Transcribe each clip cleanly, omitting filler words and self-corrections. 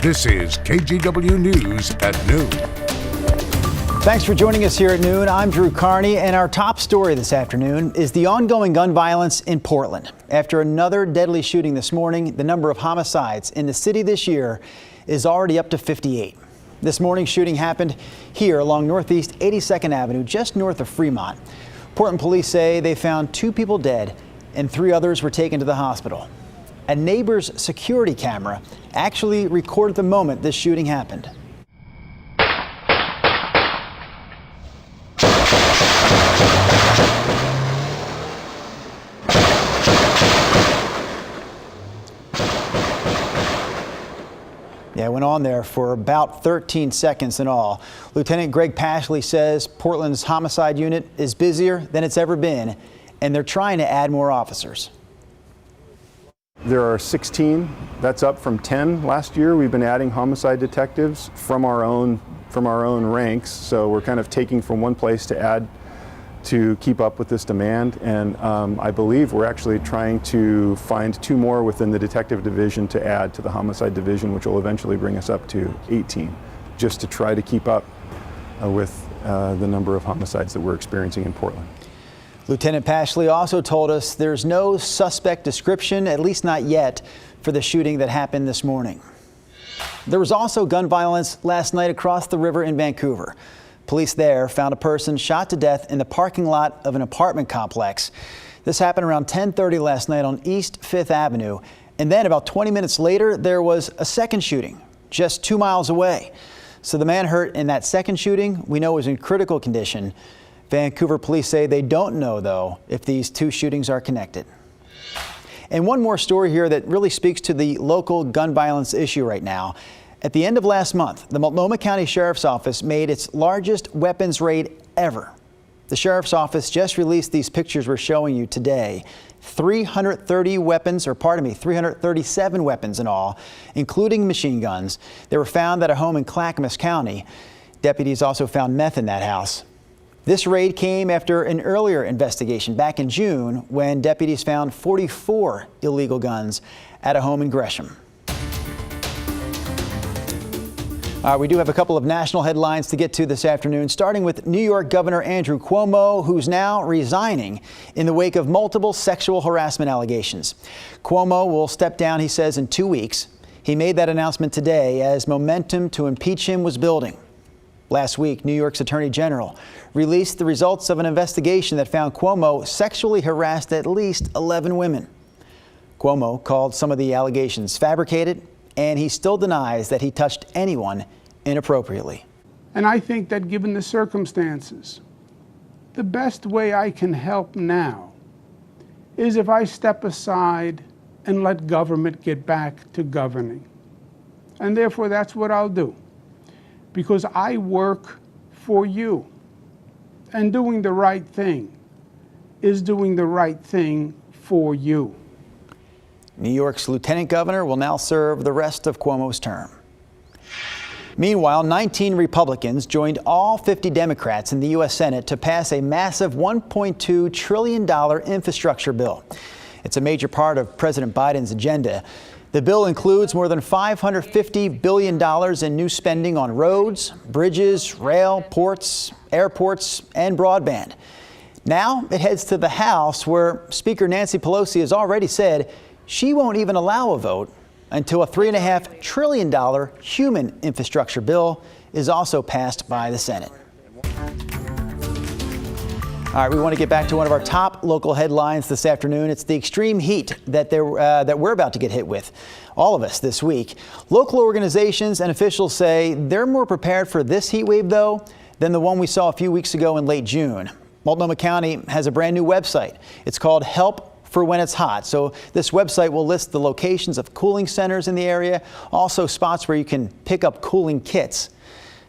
This is KGW News at noon. Thanks for joining us here at noon. I'm Drew Carney, and our top story this afternoon is the ongoing gun violence in Portland. After another deadly shooting this morning, the number of homicides in the city this year is already up to 58. This morning's shooting happened here along Northeast 82nd Avenue, just north of Fremont. Portland police say they found 2 people dead and 3 others were taken to the hospital. A neighbor's security camera actually recorded the moment this shooting happened. Yeah, it went on there for about 13 seconds in all. Lieutenant Greg Pashley says Portland's homicide unit is busier than it's ever been, and they're trying to add more officers. There are 16. That's up from 10 last year. We've been adding homicide detectives from our own ranks. So we're kind of taking from one place to add to keep up with this demand. And I believe we're actually trying to find 2 more within the detective division to add to the homicide division, which will eventually bring us up to 18, just to try to keep up with the number of homicides that we're experiencing in Portland. Lieutenant Pashley also told us there's no suspect description, at least not yet, for the shooting that happened this morning. There was also gun violence last night across the river in Vancouver. Police there found a person shot to death in the parking lot of an apartment complex. This happened around 10:30 last night on East 5th Avenue. And then about 20 minutes later, there was a second shooting just 2 miles away. So the man hurt in that second shooting we know is in critical condition. Vancouver police say they don't know, though, if these 2 shootings are connected. And one more story here that really speaks to the local gun violence issue right now. At the end of last month, the Multnomah County Sheriff's Office made its largest weapons raid ever. The Sheriff's Office just released these pictures we're showing you today. 337 weapons in all, including machine guns. They were found at a home in Clackamas County. Deputies also found meth in that house. This raid came after an earlier investigation back in June when deputies found 44 illegal guns at a home in Gresham. We do have a couple of national headlines to get to this afternoon, starting with New York Governor Andrew Cuomo, who's now resigning in the wake of multiple sexual harassment allegations. Cuomo will step down, he says, in 2 weeks. He made that announcement today as momentum to impeach him was building. Last week, New York's Attorney General released the results of an investigation that found Cuomo sexually harassed at least 11 women. Cuomo called some of the allegations fabricated, and he still denies that he touched anyone inappropriately. And I think that given the circumstances, the best way I can help now is if I step aside and let government get back to governing. And therefore, that's what I'll do. Because I work for you. And doing the right thing is doing the right thing for you. New York's lieutenant governor will now serve the rest of Cuomo's term. Meanwhile, 19 Republicans joined all 50 Democrats in the U.S. Senate to pass a massive $1.2 trillion infrastructure bill. It's a major part of President Biden's agenda. The bill includes more than $550 billion in new spending on roads, bridges, rail, ports, airports, and broadband. Now it heads to the House, where Speaker Nancy Pelosi has already said she won't even allow a vote until a $3.5 trillion human infrastructure bill is also passed by the Senate. All right, we want to get back to one of our top local headlines this afternoon. It's the extreme heat that we're about to get hit with, all of us this week. Local organizations and officials say they're more prepared for this heat wave, though, than the one we saw a few weeks ago in late June. Multnomah County has a brand new website. It's called Help for When It's Hot. So this website will list the locations of cooling centers in the area, also spots where you can pick up cooling kits.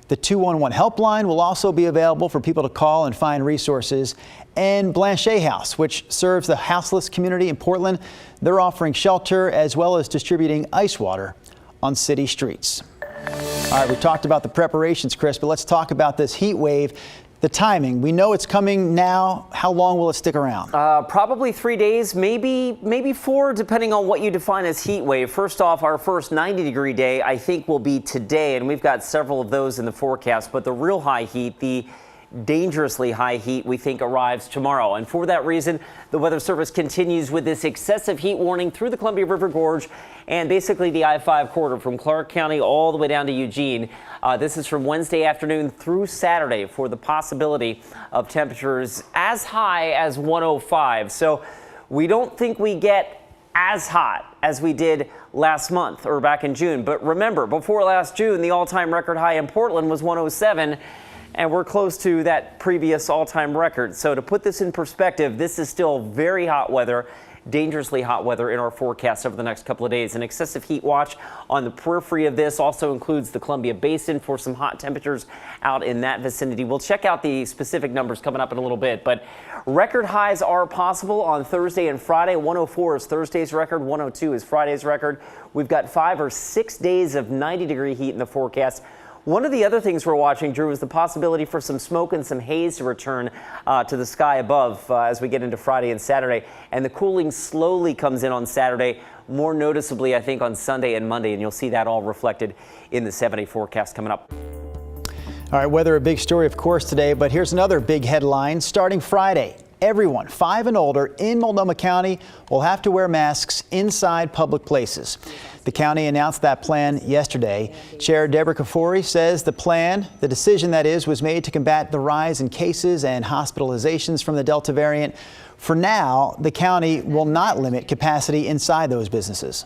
The 211 helpline will also be available for people to call and find resources. And Blanchet House, which serves the houseless community in Portland, they're offering shelter as well as distributing ice water on city streets. All right, we talked about the preparations, Chris, but let's talk about this heat wave. The timing, we know it's coming now. How long will it stick around? Probably 3 days, maybe 4, depending on what you define as heat wave. First off, our first 90-degree day, I think, will be today, and we've got several of those in the forecast. But the real high heat, the dangerously high heat, we think arrives tomorrow. And for that reason, the Weather Service continues with this excessive heat warning through the Columbia River Gorge and basically the I-5 corridor from Clark County all the way down to Eugene. This is from Wednesday afternoon through Saturday for the possibility of temperatures as high as 105. So we don't think we get as hot as we did last month or back in June. But remember, before last June, the all-time record high in Portland was 107. And we're close to that previous all-time record. So to put this in perspective, this is still very hot weather, dangerously hot weather in our forecast over the next couple of days. An excessive heat watch on the periphery of this also includes the Columbia Basin for some hot temperatures out in that vicinity. We'll check out the specific numbers coming up in a little bit, but record highs are possible on Thursday and Friday. 104 is Thursday's record, 102 is Friday's record. We've got 5 or 6 days of 90-degree heat in the forecast. One of the other things we're watching, Drew, is the possibility for some smoke and some haze to return to the sky above as we get into Friday and Saturday. And the cooling slowly comes in on Saturday, more noticeably, I think, on Sunday and Monday. And you'll see that all reflected in the 7-day forecast coming up. All right, weather a big story, of course, today. But here's another big headline. Starting Friday, everyone 5 and older in Multnomah County will have to wear masks inside public places. The county announced that plan yesterday. Chair Deborah Kafoury says the decision that is, was made to combat the rise in cases and hospitalizations from the Delta variant. For now, the county will not limit capacity inside those businesses.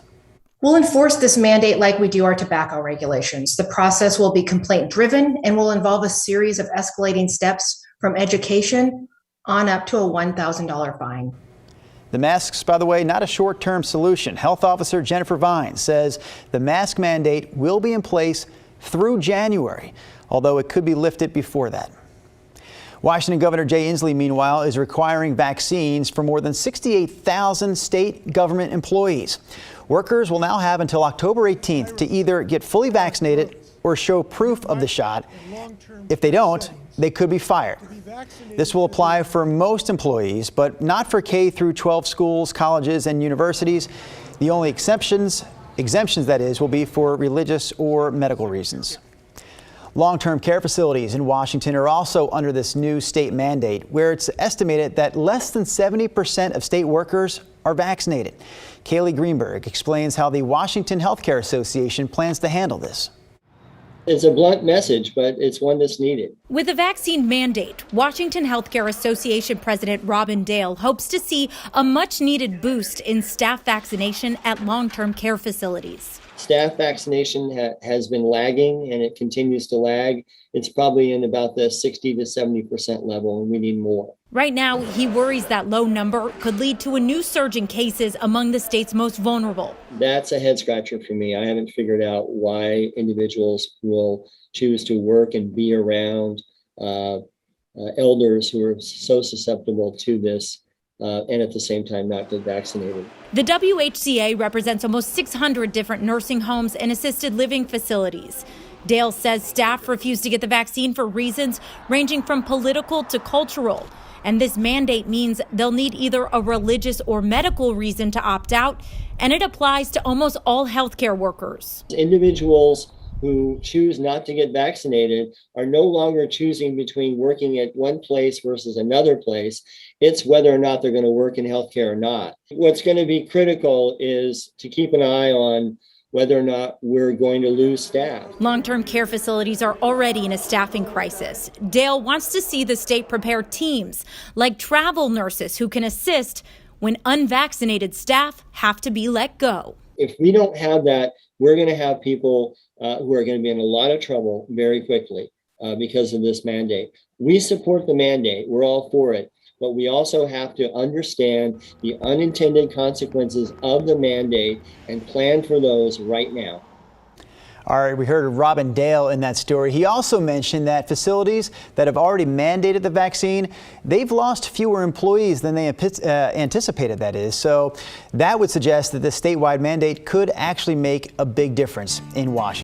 We'll enforce this mandate like we do our tobacco regulations. The process will be complaint driven and will involve a series of escalating steps from education on up to a $1,000 fine. The masks, by the way, not a short-term solution. Health Officer Jennifer Vines says the mask mandate will be in place through January, although it could be lifted before that. Washington Governor Jay Inslee, meanwhile, is requiring vaccines for more than 68,000 state government employees. Workers will now have until October 18th to either get fully vaccinated or show proof of the shot. If they don't, they could be fired. This will apply for most employees, but not for K through 12 schools, colleges, and universities. The only exemptions that is, will be for religious or medical reasons. Long-term care facilities in Washington are also under this new state mandate, where it's estimated that less than 70% of state workers are vaccinated. Kaylee Greenberg explains how the Washington Healthcare Association plans to handle this. It's a blunt message, but it's one that's needed. With a vaccine mandate, Washington Healthcare Association President Robin Dale hopes to see a much-needed boost in staff vaccination at long-term care facilities. Staff vaccination has been lagging, and it continues to lag. It's probably in about the 60 to 70% level, and we need more. Right now, he worries that low number could lead to a new surge in cases among the state's most vulnerable. That's a head scratcher for me. I haven't figured out why individuals will choose to work and be around elders who are so susceptible to this. And at the same time not get vaccinated. The WHCA represents almost 600 different nursing homes and assisted living facilities. Dale says staff refuse to get the vaccine for reasons ranging from political to cultural. And this mandate means they'll need either a religious or medical reason to opt out, and it applies to almost all healthcare workers. Individuals who choose not to get vaccinated are no longer choosing between working at one place versus another place. It's whether or not they're going to work in healthcare or not. What's going to be critical is to keep an eye on whether or not we're going to lose staff. Long-term care facilities are already in a staffing crisis. Dale wants to see the state prepare teams like travel nurses who can assist when unvaccinated staff have to be let go. If we don't have that, we're going to have people who are going to be in a lot of trouble very quickly because of this mandate. We support the mandate. We're all for it. But we also have to understand the unintended consequences of the mandate and plan for those right now. All right, we heard Robin Dale in that story. He also mentioned that facilities that have already mandated the vaccine, they've lost fewer employees than they anticipated, that is. So that would suggest that this statewide mandate could actually make a big difference in Washington.